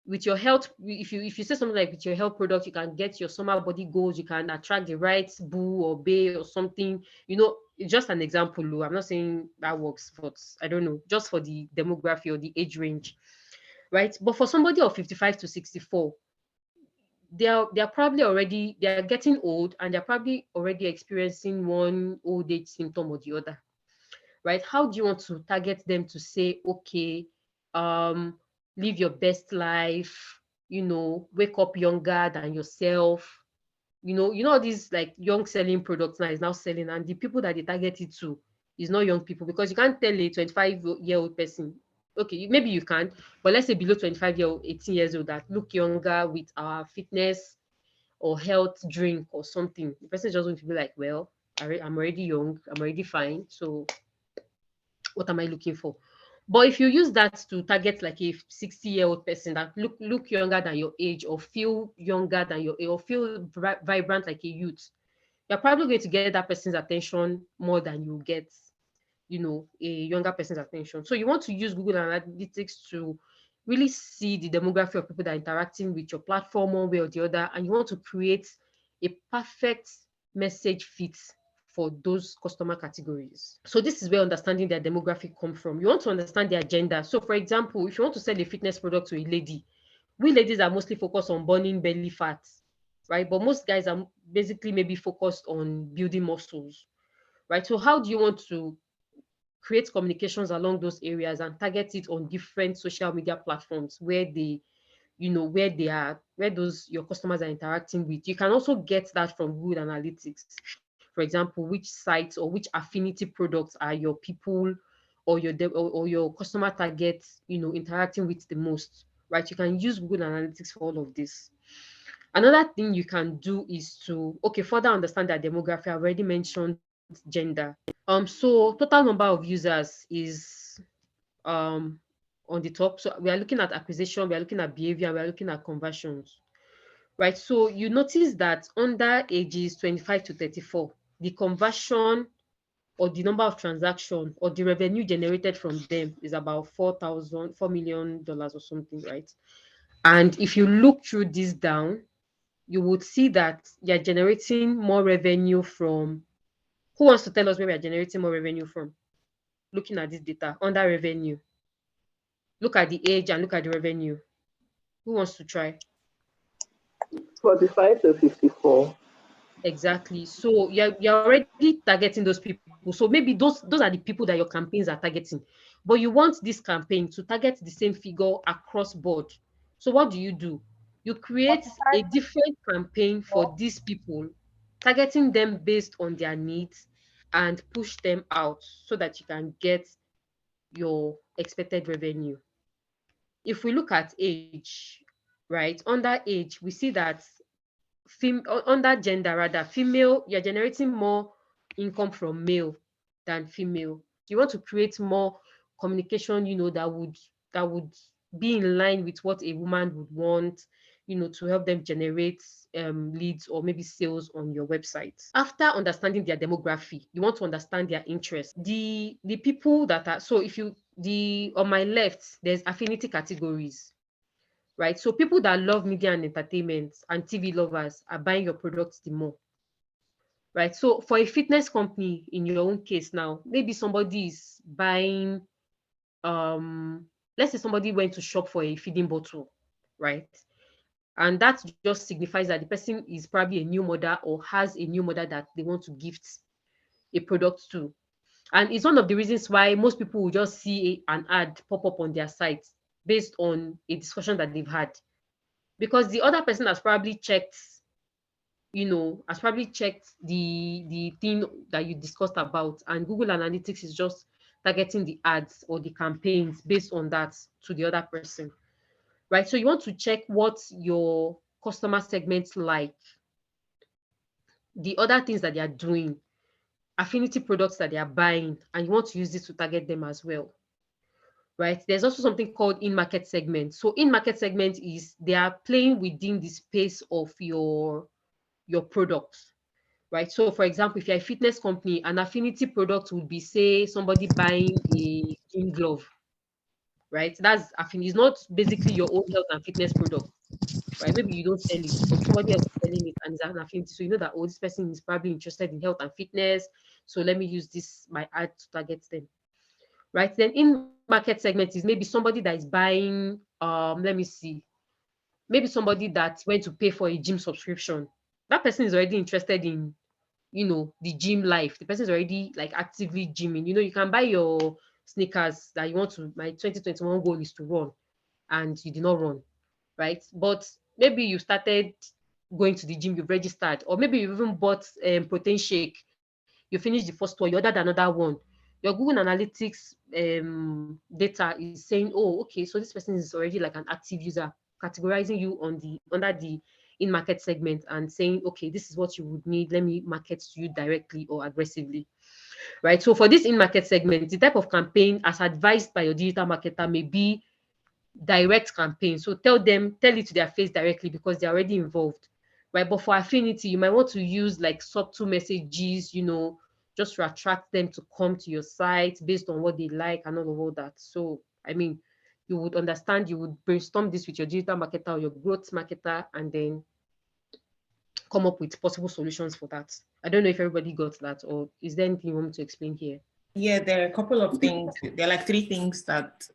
with your health, if you say something like with your health product, you can get your summer body goals, you can attract the right boo or bae or something, it's just an example. I'm not saying that works, but I don't know, just for the demography or the age range, right? But for somebody of 55 to 64, they're getting old, and they're probably already experiencing one old age symptom or the other, right? How do you want to target them to say, okay, live your best life, wake up younger than yourself, these like young selling products now is now selling, and the people that they target it to is not young people, because you can't tell a 25-year-old person, okay, maybe you can, but let's say below 25-year-old, 18 years old, that look younger with our fitness or health drink or something. The person is just going to be like, well, I'm already young, I'm already fine, so what am I looking for? But if you use that to target like a 60-year-old person that look younger than your age, or feel younger than your age, or feel vibrant like a youth, you're probably going to get that person's attention more than you get, a younger person's attention. So you want to use Google Analytics to really see the demography of people that are interacting with your platform one way or the other, and you want to create a perfect message fit for those customer categories. So this is where understanding their demographic come from. You want to understand their agenda. So for example, if you want to sell a fitness product to a lady, we ladies are mostly focused on burning belly fat, right? But most guys are basically maybe focused on building muscles, right? So how do you want to create communications along those areas and target it on different social media platforms where those your customers are interacting with? You can also get that from Google Analytics. For example, which sites or which affinity products are your people or your customer targets, interacting with the most, right? You can use Google Analytics for all of this. Another thing you can do is to, further understand their demography. I already mentioned gender. So total number of users is on the top. So we are looking at acquisition, we are looking at behavior, we are looking at conversions, right? So you notice that under ages 25 to 34, the conversion or the number of transactions or the revenue generated from them is about $4 million or something, right? And if you look through this down, you would see that you're generating more revenue from. Who wants to tell us where we are generating more revenue from? Looking at this data under revenue, look at the age and look at the revenue. Who wants to try? 45 to 54. Exactly. So you're already targeting those people. So maybe those are the people that your campaigns are targeting. But you want this campaign to target the same figure across board. So what do? You create a 45 different campaign for these people, targeting them based on their needs, and push them out so that you can get your expected revenue. If we look at age, right, under age, we see that under gender rather, female, you're generating more income from male than female. You want to create more communication, that would be in line with what a woman would want, to help them generate leads or maybe sales on your website. After understanding their demography, you want to understand their interests. The people that are, so if you the on my left, there's affinity categories, right? So people that love media and entertainment and TV lovers are buying your products the more, right? So for a fitness company, in your own case now, maybe somebody is buying, let's say somebody went to shop for a feeding bottle, right? And that just signifies that the person is probably a new mother or has a new mother that they want to gift a product to. And it's one of the reasons why most people will just see an ad pop up on their site based on a discussion that they've had, because the other person has probably checked the thing that you discussed about, and Google Analytics is just targeting the ads or the campaigns based on that to the other person, right? So you want to check what your customer segments like, the other things that they are doing, affinity products that they are buying, and you want to use this to target them as well, right? There's also something called in-market segment. So in-market segment is they are playing within the space of your product, right? So for example, if you're a fitness company, an affinity product would be, say, somebody buying a gym glove, right? That's affinity. It's not basically your own health and fitness product, right? Maybe you don't sell it, but somebody else is selling it and it's an affinity. So you know that, oh, this person is probably interested in health and fitness. So let me use this, my ad, to target them, right? Then in market segment is maybe somebody that is buying, let me see, maybe somebody that went to pay for a gym subscription. That person is already interested in, the gym life. The person is already like actively gymming. You can buy your sneakers that you want to. My 2021 goal is to run, and you did not run, right? But maybe you started going to the gym, you've registered, or maybe you even bought protein shake, you finished the first one, you ordered another one. Your Google Analytics data is saying, oh, okay, so this person is already like an active user, categorizing you under the in-market segment and saying, okay, this is what you would need. Let me market to you directly or aggressively, right? So for this in-market segment, the type of campaign as advised by your digital marketer may be direct campaign. So tell it to their face directly because they're already involved, right? But for affinity, you might want to use like subtle messages, just to attract them to come to your site based on what they like and all of that. So, I mean, you would understand, you would brainstorm this with your digital marketer or your growth marketer and then come up with possible solutions for that. I don't know if everybody got that, or is there anything you want me to explain here? Yeah, there are a couple of things. There are like 3 things that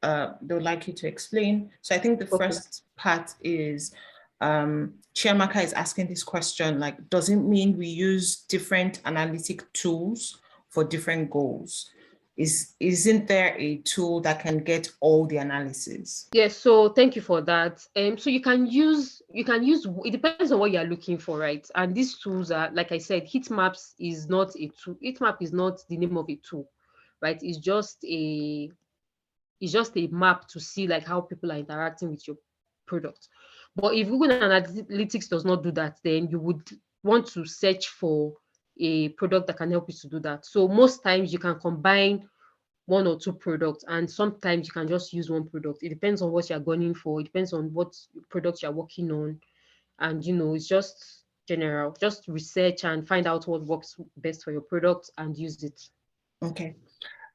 they would like you to explain. So I think the first part is Chiamaka is asking this question, like, does it mean we use different analytic tools for different goals? Isn't there a tool that can get all the analysis? Yes, so thank you for that. So you can use, it depends on what you're looking for, right? And these tools are, like I said, Heatmaps is not a tool. Heatmap is not the name of a tool, right? It's just a map to see like how people are interacting with your product. But if Google Analytics does not do that, then you would want to search for a product that can help you to do that. So most times you can combine 1 or 2 products, and sometimes you can just use 1 product. It depends on what you're going for. It depends on what product you're working on. And, it's just general. Just research and find out what works best for your product and use it. Okay.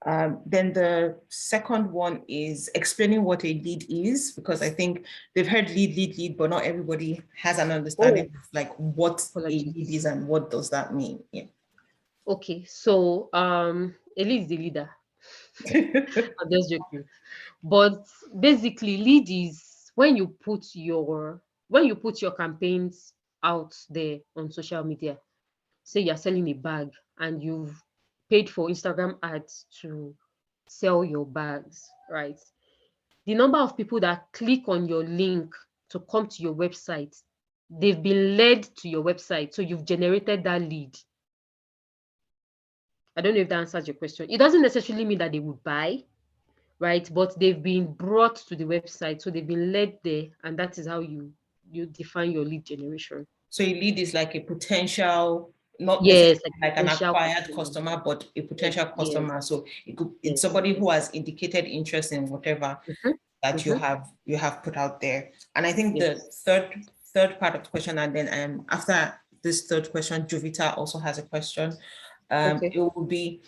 Then the second one is explaining what a lead is, because I think they've heard lead, but not everybody has an understanding of like what a lead is and what does that mean. Yeah. Okay, so a lead is a leader. I'm just joking. But basically, lead is when you put your campaigns out there on social media. Say you're selling a bag and you've paid for Instagram ads to sell your bags, right? The number of people that click on your link to come to your website, they've been led to your website. So you've generated that lead. I don't know if that answers your question. It doesn't necessarily mean that they would buy, right? But they've been brought to the website. So they've been led there. And that is how you define your lead generation. So a lead is like a potential, not yes, like an acquired customer, but a potential customer. Yes. So it's somebody who has indicated interest in whatever that you have put out there. And I think the third part of the question, and then after this third question, Jovita also has a question. It will be,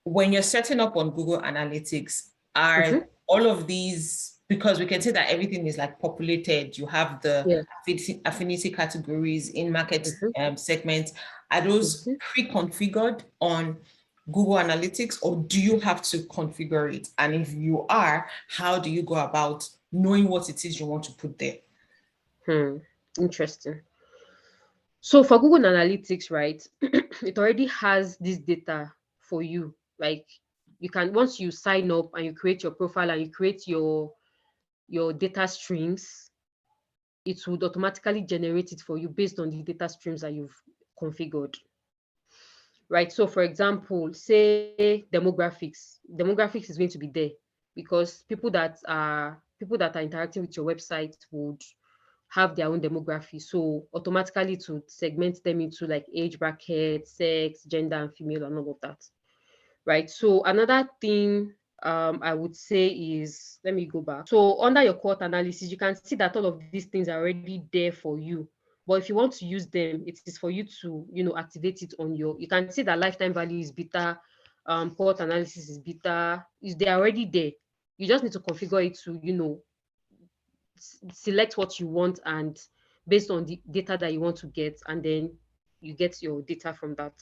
when you're setting up on Google Analytics, are all of these, because we can see that everything is like populated, you have the affinity categories in market segments, are those pre-configured on Google Analytics, or do you have to configure it? And if you are, how do you go about knowing what it is you want to put there? Interesting. So for Google Analytics, right, it already has this data for you. Like you can, once you sign up and you create your profile and you create your data streams, it would automatically generate it for you based on the data streams that you've configured. Right. So for example, say demographics is going to be there because people that are interacting with your website would have their own demography. So automatically to segment them into like age bracket, sex, gender, and female, and all of that. Right. So another thing I would say is, let me go back. So under your quote analysis, you can see that all of these things are already there for you. But if you want to use them, it is for you to, activate it on your, you can see that lifetime value is beta, quote analysis is beta, they're already there. You just need to configure it to, select what you want and based on the data that you want to get, and then you get your data from that.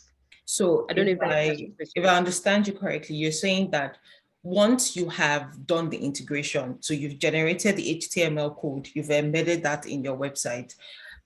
So I don't know if I understand you correctly, you're saying that once you have done the integration, so you've generated the HTML code, you've embedded that in your website,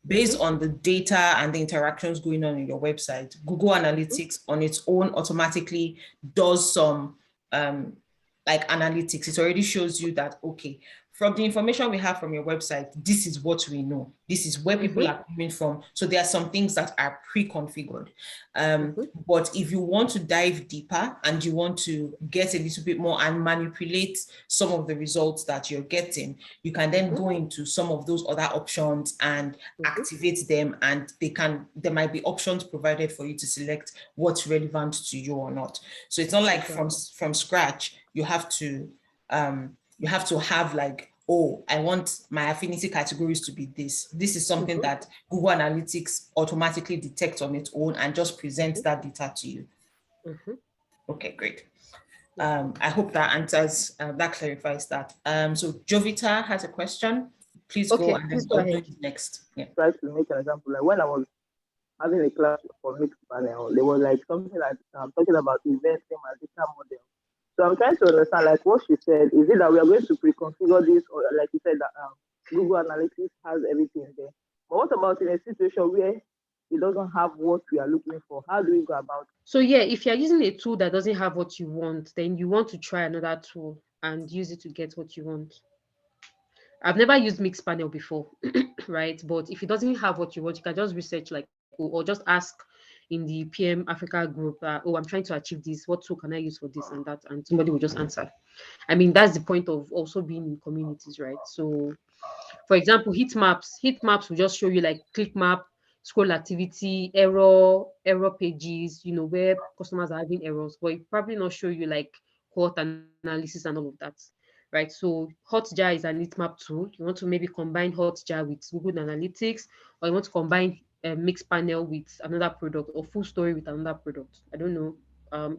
based on the data and the interactions going on in your website, Google Analytics on its own automatically does some like analytics. It already shows you that, okay, from the information we have from your website, this is what we know. This is where people are coming from. So there are some things that are pre-configured. But if you want to dive deeper and you want to get a little bit more and manipulate some of the results that you're getting, you can then go into some of those other options and activate them, and there might be options provided for you to select what's relevant to you or not. So it's not like from scratch you have to have like, oh, I want my affinity categories to be this. This is something that Google Analytics automatically detects on its own and just presents that data to you. Okay, great. I hope that answers, that clarifies that. So Jovita has a question. Please go, and then I'll do it next. Yeah. Try to make an example. Like when I was having a class for mixed panel, there was like something like talking about investing and data model. So I'm trying to understand, like what she said, is it that we are going to pre-configure this, or like you said, that Google Analytics has everything there? But what about in a situation where it doesn't have what we are looking for? How do we go about it? So yeah, if you're using a tool that doesn't have what you want, then you want to try another tool and use it to get what you want. I've never used mixed panel before, right? But if it doesn't have what you want, you can just research, like, or just ask in the PM Africa group, oh, I'm trying to achieve this. What tool can I use for this and that? And somebody will just answer. I mean, that's the point of also being in communities, right? So, for example, Heatmaps will just show you like click map, scroll activity, error pages, where customers are having errors, but it probably not show you like cohort analysis and all of that. Right, so Hotjar is an Heatmap tool. You want to maybe combine Hotjar with Google Analytics, or you want to combine a mixed panel with another product, or full story with another product. I don't know,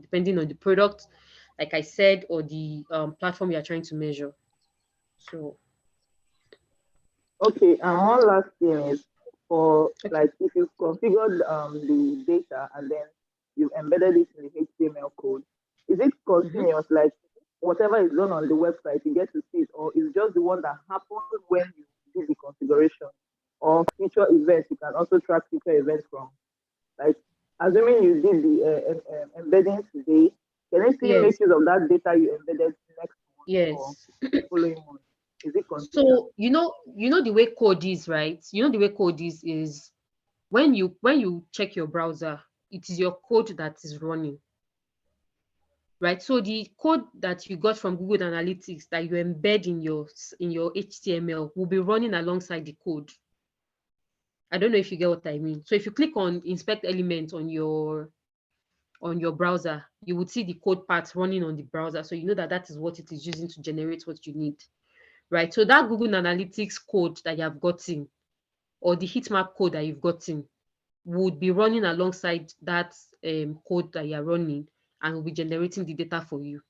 depending on the product, like I said, or the platform you are trying to measure. So, okay, and one last thing is for like if you've configured the data and then you've embedded it in the HTML code, is it continuous? Like whatever is done on the website, you get to see it, or is just the one that happens when you do the configuration? Or future events, you can also track future events from, like, assuming you did the embedding today, can you still make use of that data you embedded next month or the following month? Is it continuous? So you know the way code is, right? You know the way code is when you check your browser, it is your code that is running. Right, so the code that you got from Google Analytics that you embed in your HTML will be running alongside the code. I don't know if you get what I mean. So if you click on inspect elements on your browser, you would see the code part running on the browser. So you know that is what it is using to generate what you need. Right, so that Google Analytics code that you have gotten, or the heatmap code that you've gotten, would be running alongside that code that you're running, and will be generating the data for you.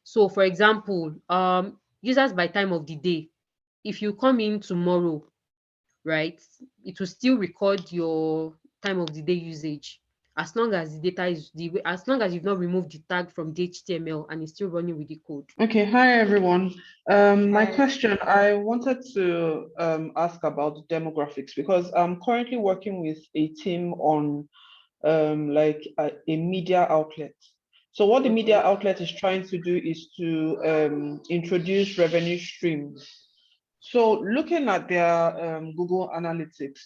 So for example, users by time of the day, if you come in tomorrow, right, it will still record your time of the day usage, as long as the data is as long as you've not removed the tag from the HTML and it's still running with the code. Okay, hi everyone. My question, I wanted to ask about demographics, because I'm currently working with a team on like a media outlet. So what the media outlet is trying to do is to introduce revenue streams. So looking at their Google Analytics,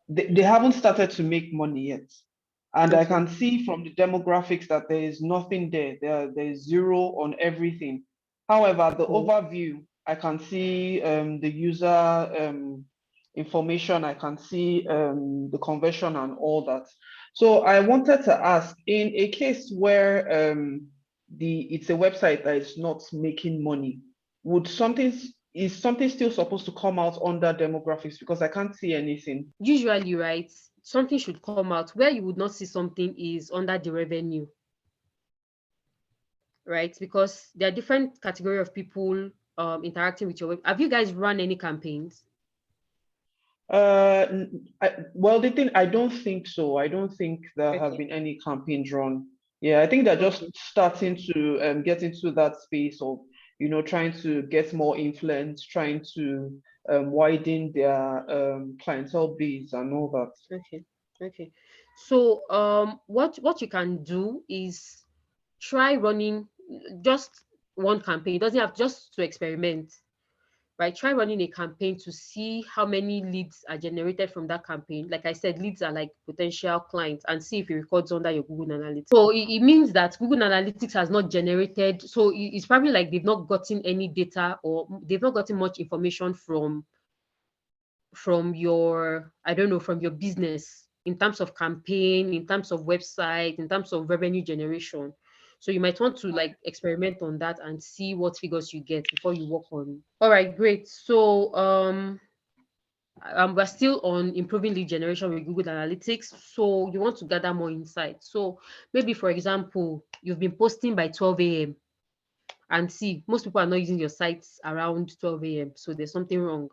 they haven't started to make money yet. And I can see from the demographics that there is nothing there. There is zero on everything. However, the overview, I can see the user information, I can see the conversion and all that. So I wanted to ask, in a case where it's a website that is not making money, is something still supposed to come out under demographics? Because I can't see anything. Usually, right, something should come out. Where you would not see something is under the revenue, right? Because there are different category of people interacting with your web. Have you guys run any campaigns? Well, I don't think so. I don't think there have been any campaigns run. Yeah, I think they're just starting to get into that space of, trying to get more influence, trying to widen their clientele base and all that. Okay. So what you can do is try running just one campaign. It doesn't have, just to experiment. right? Try running a campaign to see how many leads are generated from that campaign. Like I said, leads are like potential clients, and see if it records under your Google Analytics. So it means that Google Analytics has not generated, so it's probably like they've not gotten any data, or they've not gotten much information from your, I don't know, from your business in terms of campaign, in terms of website, in terms of revenue generation. So you might want to like experiment on that and see what figures you get before you work on. All right, great. So we're still on improving lead generation with Google Analytics. So you want to gather more insights. So maybe, for example, you've been posting by 12 a.m. and see, most people are not using your sites around 12 a.m. So there's something wrong,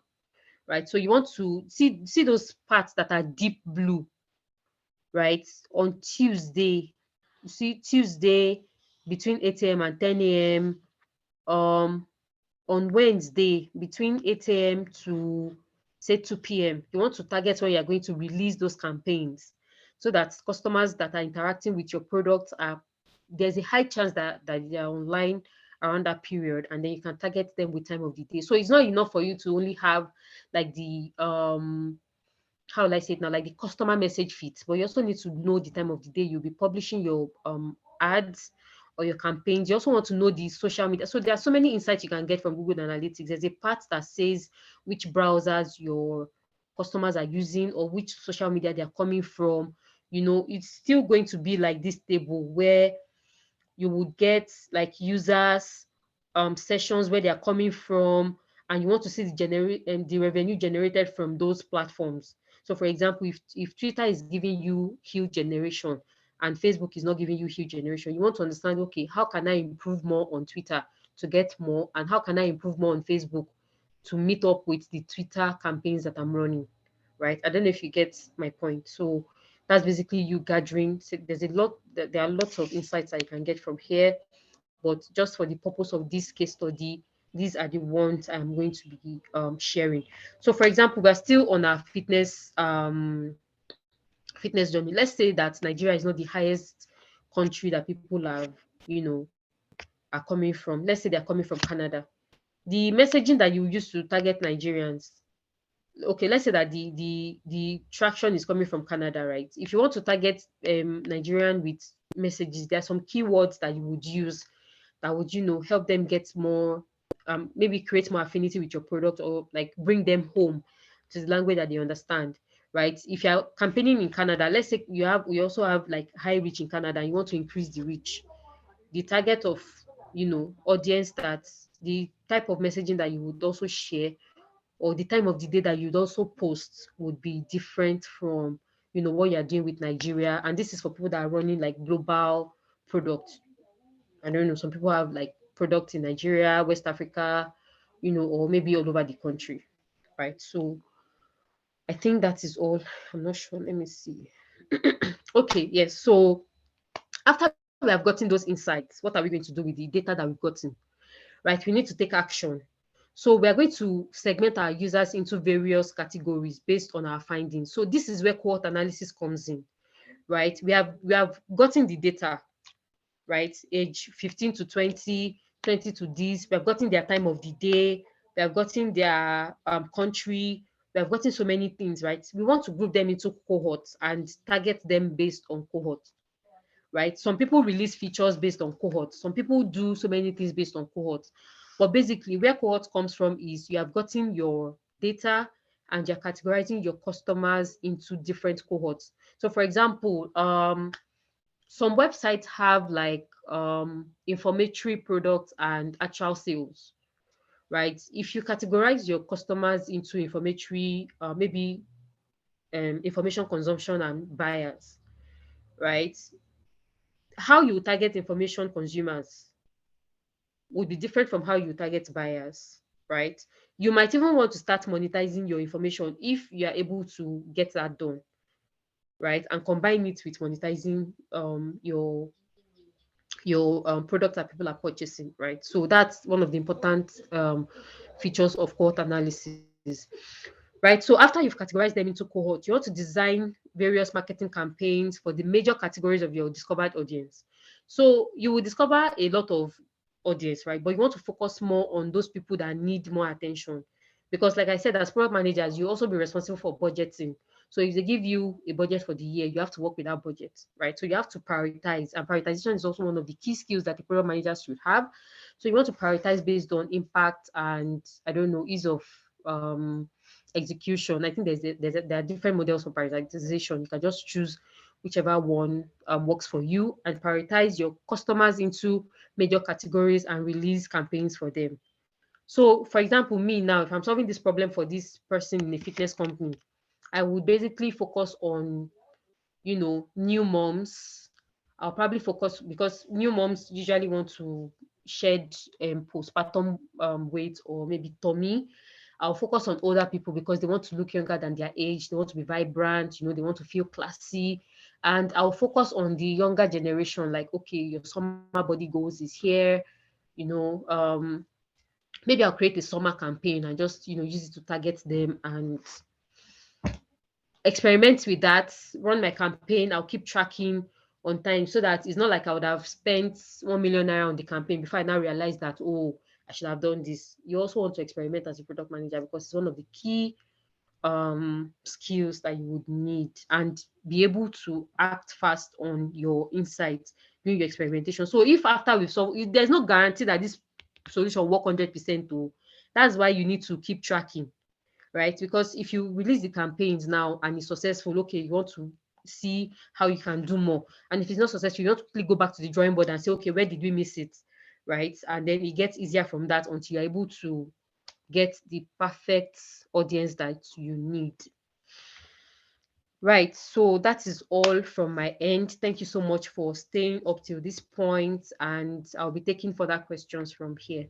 right? So you want to see those parts that are deep blue, right? On Tuesday, you see Tuesday between 8 a.m. and 10 a.m. On Wednesday between 8 a.m. to say 2 p.m. You want to target when you're going to release those campaigns, so that customers that are interacting with your products there's a high chance that they're online around that period, and then you can target them with time of the day. So it's not enough for you to only have like the how will I say it now, like the customer message feeds, but you also need to know the time of the day you'll be publishing your ads or your campaigns. You also want to know the social media. So there are so many insights you can get from Google Analytics. There's a part that says which browsers your customers are using or which social media they're coming from. You know, it's still going to be like this table where you would get like users sessions, where they are coming from, and you want to see the revenue generated from those platforms. So for example, if Twitter is giving you huge generation and Facebook is not giving you huge generation, you want to understand, okay, how can I improve more on Twitter to get more, and how can I improve more on Facebook to meet up with the Twitter campaigns that I'm running, right? I don't know if you get my point. So that's basically you gathering. So there are lots of insights that you can get from here, but just for the purpose of this case study, these are the ones I'm going to be sharing. So for example, we're still on our fitness journey. Let's say that Nigeria is not the highest country that people have, are coming from. Let's say they're coming from Canada. The messaging that you use to target Nigerians, okay, let's say that the traction is coming from Canada, right? If you want to target Nigerian with messages, there are some keywords that you would use that would help them get more, maybe create more affinity with your product, or like bring them home to the language that they understand, right? If you're campaigning in Canada, let's say we also have like high reach in Canada, and you want to increase the reach, the target of audience, that the type of messaging that you would also share, or the time of the day that you'd also post, would be different from what you're doing with Nigeria. And this is for people that are running like global products. I don't know, some people have like products in Nigeria, West Africa, or maybe all over the country, right? So I think that is all. I'm not sure, let me see. Okay, yes. So after we have gotten those insights, what are we going to do with the data that we've gotten, right? We need to take action. So we are going to segment our users into various categories based on our findings. So this is where cohort analysis comes in, right? We have gotten the data, right? Age 15 to 20, 20 to this. We have gotten their time of the day. We have gotten their country. We have gotten so many things, right? We want to group them into cohorts and target them based on cohorts, right? Some people release features based on cohorts. Some people do so many things based on cohorts. But basically, where cohorts comes from is you have gotten your data and you're categorizing your customers into different cohorts. So for example, some websites have like informatory products and actual sales, right? If you categorize your customers into informatory, maybe information consumption and buyers, right? How you target information consumers would be different from how you target buyers, right? You might even want to start monetizing your information if you are able to get that done, right? And combine it with monetizing your product that people are purchasing, right? So that's one of the important features of cohort analysis, right? So after you've categorized them into cohorts, you want to design various marketing campaigns for the major categories of your discovered audience. So you will discover a lot of audience, right? But you want to focus more on those people that need more attention. Because like I said, as product managers, you also be responsible for budgeting. So if they give you a budget for the year, you have to work with that budget, right? So you have to prioritize, and prioritization is also one of the key skills that the product managers should have. So you want to prioritize based on impact and, I don't know, ease of execution. I think there are different models for prioritization. You can just choose whichever one works for you, and prioritize your customers into major categories and release campaigns for them. So, for example, me now, if I'm solving this problem for this person in a fitness company, I would basically focus on, new moms. I'll probably focus, because new moms usually want to shed postpartum weight or maybe tummy. I'll focus on older people because they want to look younger than their age. They want to be vibrant, they want to feel classy. And I'll focus on the younger generation, like, okay, your summer body goals is here, you know, um, maybe I'll create a summer campaign and just, use it to target them and experiment with that, run my campaign. I'll keep tracking on time, so that it's not like I would have spent 1 million naira on the campaign before I now realize that, oh, I should have done this. You also want to experiment as a product manager, because it's one of the key skills that you would need, and be able to act fast on your insights during your experimentation. So if after we've solved, there's no guarantee that this solution work 100%. That's why you need to keep tracking, right? Because if you release the campaigns now and it's successful, okay, you want to see how you can do more. And if it's not successful, you want to quickly go back to the drawing board and say, okay, where did we miss it, right? And then it gets easier from that until you're able to get the perfect audience that you need. Right, so that is all from my end. Thank you so much for staying up till this point, and I'll be taking further questions from here.